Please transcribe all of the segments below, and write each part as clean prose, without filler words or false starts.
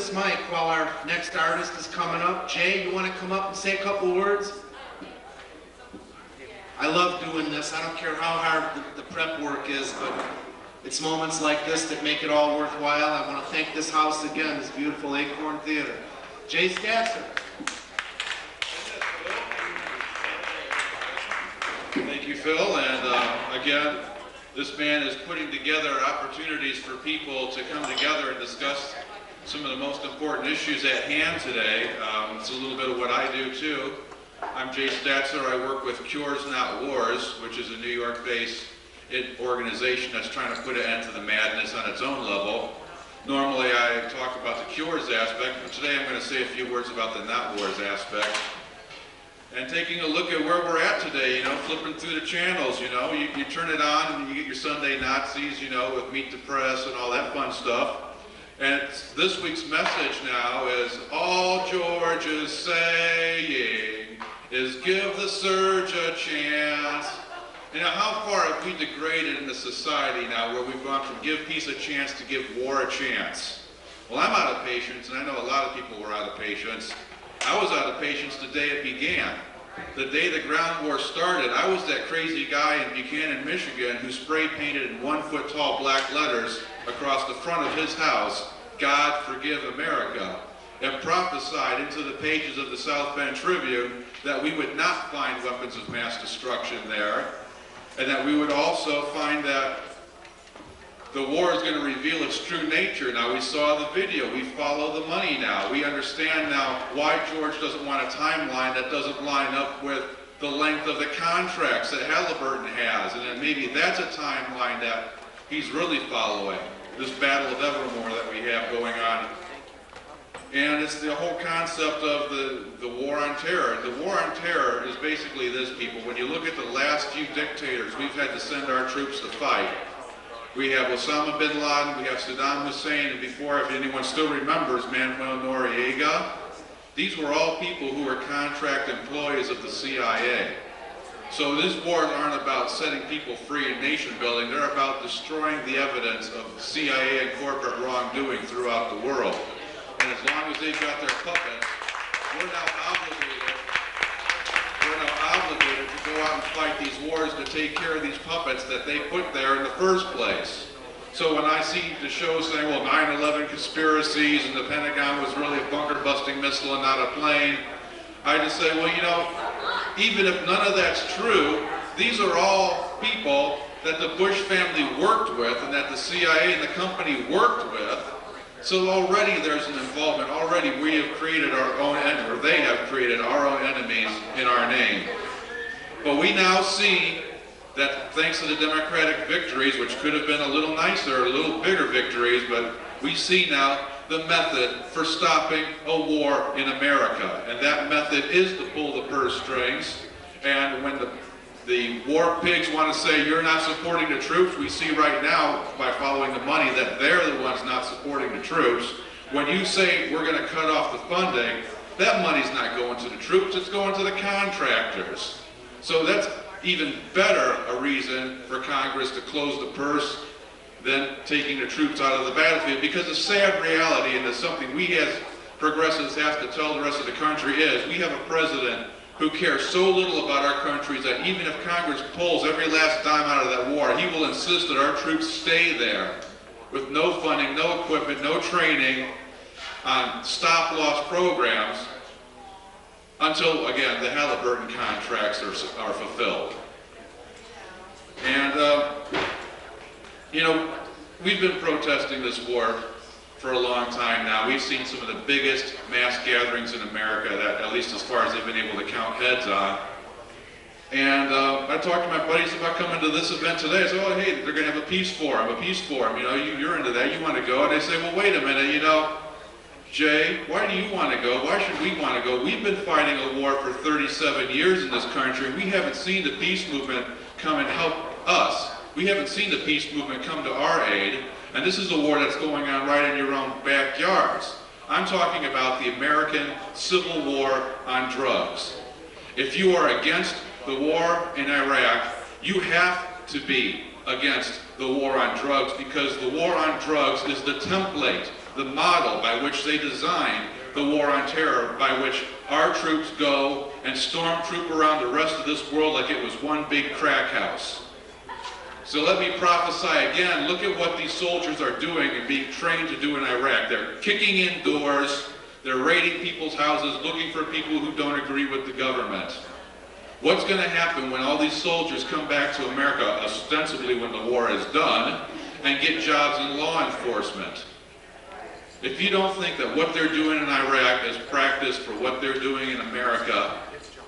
this mic while our next artist is coming up. Jay, you want to come up and say a couple words? I love doing this. I don't care how hard the prep work is, but it's moments like this that make it all worthwhile. I want to thank this house again, this beautiful Acorn Theater. Jay Statzer. Thank you, Phil. And again, this band is putting together opportunities for people to come together and discuss some of the most important issues at hand today. It's a little bit of what I do too. I'm Jay Statzer. I work with Cures Not Wars, which is a New York-based organization that's trying to put an end to the madness on its own level. Normally I talk about the cures aspect, but today I'm going to say a few words about the not wars aspect. And taking a look at where we're at today, flipping through the channels, you turn it on and you get your Sunday Nazis, with Meet the Press and all that fun stuff. And this week's message now is, all George is saying is give the surge a chance. How far have we degraded in the society now where we've gone from give peace a chance to give war a chance? Well, I'm out of patience, and I know a lot of people were out of patience. I was out of patience the day it began. The day the ground war started, I was that crazy guy in Buchanan, Michigan, who spray painted in 1-foot-tall black letters across the front of his house, God forgive America, and prophesied into the pages of the South Bend Tribune that we would not find weapons of mass destruction there, and that we would also find that the war is going to reveal its true nature. Now, we saw the video. We follow the money now. We understand now why George doesn't want a timeline that doesn't line up with the length of the contracts that Halliburton has. And then maybe that's a timeline that he's really following, this battle of Evermore that we have going on. And it's the whole concept of the war on terror. The war on terror is basically this, people. When you look at the last few dictators we've had to send our troops to fight, we have Osama bin Laden, we have Saddam Hussein, and before, if anyone still remembers, Manuel Noriega. These were all people who were contract employees of the CIA. So these wars aren't about setting people free and nation building, they're about destroying the evidence of CIA and corporate wrongdoing throughout the world. And as long as they've got their puppets, we're now obligated to go out and fight these wars to take care of these puppets that they put there in the first place. So when I see the show saying, well, 9/11 conspiracies and the Pentagon was really a bunker-busting missile and not a plane, I just say, well, even if none of that's true, these are all people that the Bush family worked with and that the CIA and the company worked with. So already there's an involvement. Already we have created our own enemy, or they have created our own enemies in our name. But we now see that thanks to the Democratic victories, which could have been a little nicer, a little bigger victories, but we see now the method for stopping a war in America. And that method is to pull the purse strings. And when the war pigs want to say you're not supporting the troops, we see right now by following the money that they're the ones not supporting the troops. When you say we're going to cut off the funding, that money's not going to the troops, it's going to the contractors. So that's even better a reason for Congress to close the purse than taking the troops out of the battlefield, because the sad reality, and it's something we as progressives have to tell the rest of the country, is we have a president who cares so little about our country that even if Congress pulls every last dime out of that war, he will insist that our troops stay there with no funding, no equipment, no training, on stop-loss programs until, again, the Halliburton contracts are fulfilled. And, we've been protesting this war for a long time now. We've seen some of the biggest mass gatherings in America, that, at least as far as they've been able to count heads on. And I talked to my buddies about coming to this event today. I said, oh, hey, they're going to have a peace forum, you're into that, you want to go. And they say, well, wait a minute, Jay, why do you want to go? Why should we want to go? We've been fighting a war for 37 years in this country, and we haven't seen the peace movement come and help us. We haven't seen the peace movement come to our aid, and this is a war that's going on right in your own backyards. I'm talking about the American Civil War on drugs. If you are against the war in Iraq, you have to be against the war on drugs, because the war on drugs is the template the model by which they designed the war on terror, by which our troops go and stormtroop around the rest of this world like it was one big crack house. So let me prophesy again, look at what these soldiers are doing and being trained to do in Iraq. They're kicking in doors, they're raiding people's houses, looking for people who don't agree with the government. What's going to happen when all these soldiers come back to America, ostensibly when the war is done, and get jobs in law enforcement? If you don't think that what they're doing in Iraq is practice for what they're doing in America,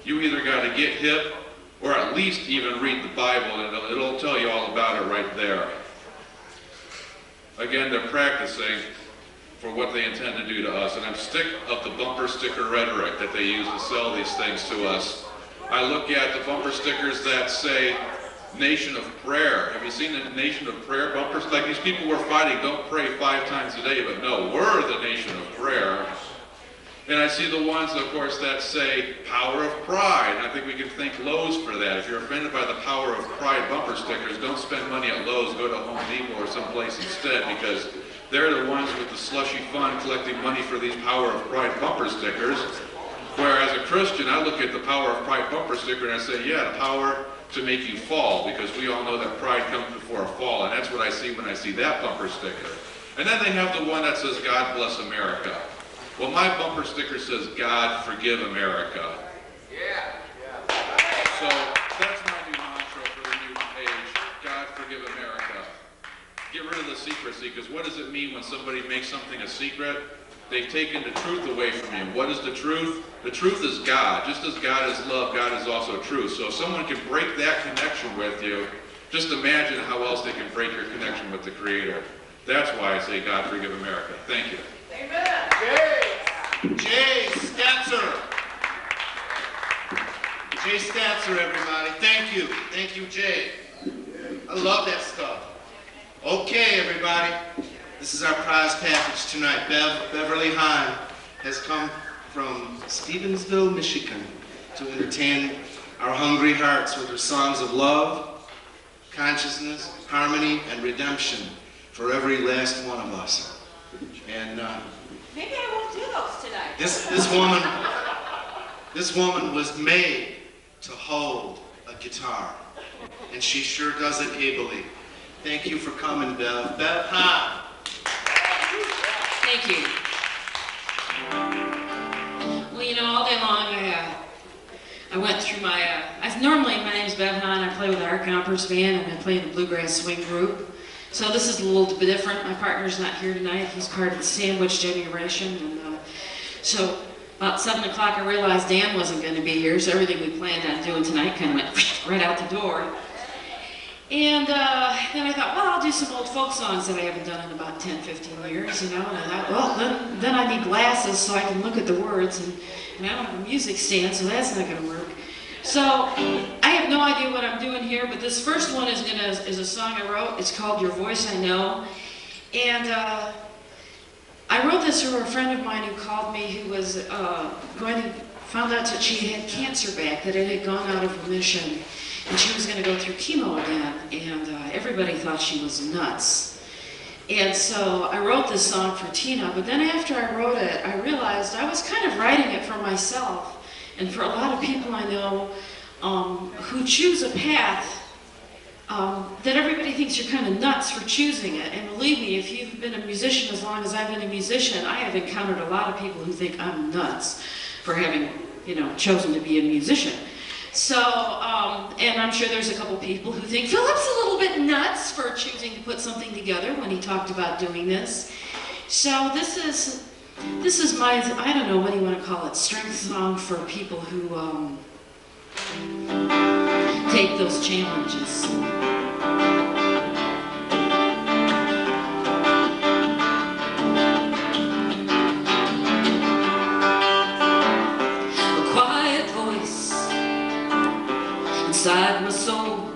you either got to get hip or at least even read the Bible, and it'll tell you all about it right there. Again, they're practicing for what they intend to do to us, and I'm sick of the bumper sticker rhetoric that they use to sell these things to us. I look at the bumper stickers that say, Nation of Prayer. Have you seen the Nation of Prayer bumpers? Like these people were fighting, don't pray 5 times a day, but no, we're the nation of prayer. And I see the ones, of course, that say Power of Pride. And I think we can thank Lowe's for that. If you're offended by the Power of Pride bumper stickers, don't spend money at Lowe's, go to Home Depot or someplace instead, because they're the ones with the slushy fun collecting money for these Power of Pride bumper stickers. Whereas a Christian, I look at the Power of Pride bumper sticker and I say, yeah, the power to make you fall, because we all know that pride comes before a fall, and that's what I see when I see that bumper sticker. And then they have the one that says, God bless America. Well, my bumper sticker says, God forgive America. Yeah. So that's my new mantra for the new age, God forgive America. Get rid of the secrecy, because what does it mean when somebody makes something a secret? They've taken the truth away from you. What is the truth? The truth is God. Just as God is love, God is also truth. So if someone can break that connection with you, just imagine how else they can break your connection with the Creator. That's why I say God forgive America. Thank you. Amen. Jay Statzer. Jay Statzer, everybody. Thank you. Thank you, Jay. I love that stuff. Okay, everybody. This is our prize package tonight. Beverly Hahn has come from Stevensville, Michigan to entertain our hungry hearts with her songs of love, consciousness, harmony, and redemption for every last one of us. And maybe I won't do those tonight. This woman was made to hold a guitar, and she sure does it ably. Thank you for coming, Bev. Bev Hahn. Thank you. Well, you know, all day long I went through my, normally my name is Bev Hahn, I play with the Art Gompers band, and I play in the Bluegrass Swing group. So this is a little bit different. My partner's not here tonight. He's part of the Sandwich Generation. And so about 7 o'clock I realized Dan wasn't going to be here, so everything we planned on doing tonight kind of went right out the door. And then I thought, well, I'll do some old folk songs that I haven't done in about 10, 15 years, you know. And I thought, well, then I need glasses so I can look at the words, and I don't have a music stand, so that's not going to work. So I have no idea what I'm doing here, but this first one is a song I wrote. It's called Your Voice I Know. And I wrote this for a friend of mine who called me, who was found out that she had cancer back, that it had gone out of remission. And she was going to go through chemo again, and everybody thought she was nuts. And so I wrote this song for Tina, but then after I wrote it, I realized I was kind of writing it for myself, and for a lot of people I know who choose a path that everybody thinks you're kind of nuts for choosing it. And believe me, if you've been a musician as long as I've been a musician, I have encountered a lot of people who think I'm nuts for having, you know, chosen to be a musician. So, and I'm sure there's a couple people who think Philip's a little bit nuts for choosing to put something together when he talked about doing this. So this is my, I don't know, what do you want to call it, strength song for people who take those challenges. Inside my soul,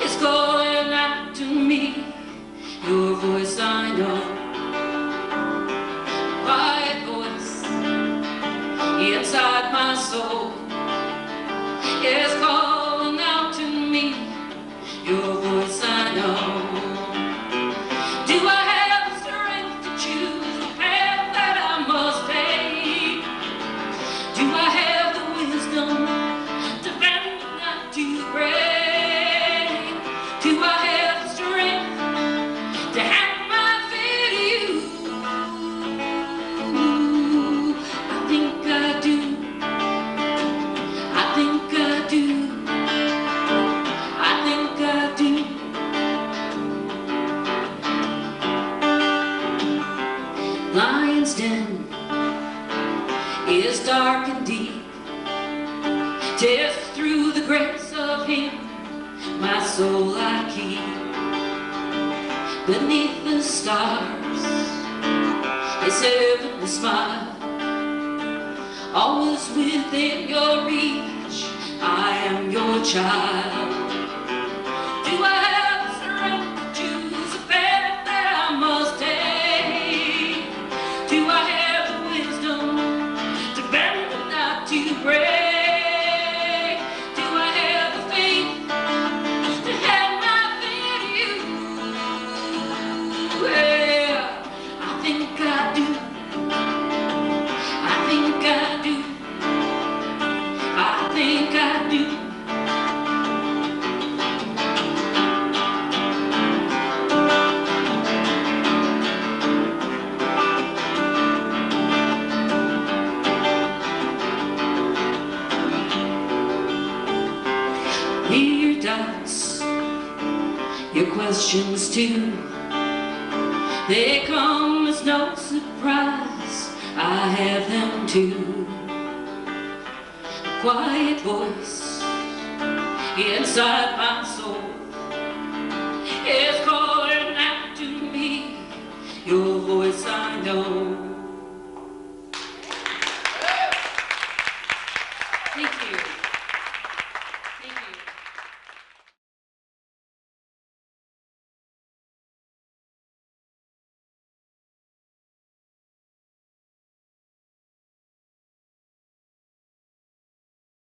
it's calling out to me. Your voice I know, quiet voice inside my soul, it's calling out to me. Your voice I know. Do I have the strength lion's den is dark and deep. 'Tis through the grace of him my soul I keep. Beneath the stars, his heavenly smile, always within your reach, I am your child. Do I have the strength to choose a path that I must take? Do I have the wisdom to bend but not to break? Do I have the faith to have my faith in you? Well, I think I do. I think I do. I think I do. Your doubts, your questions too, they come as no surprise. I have them too. A quiet voice inside my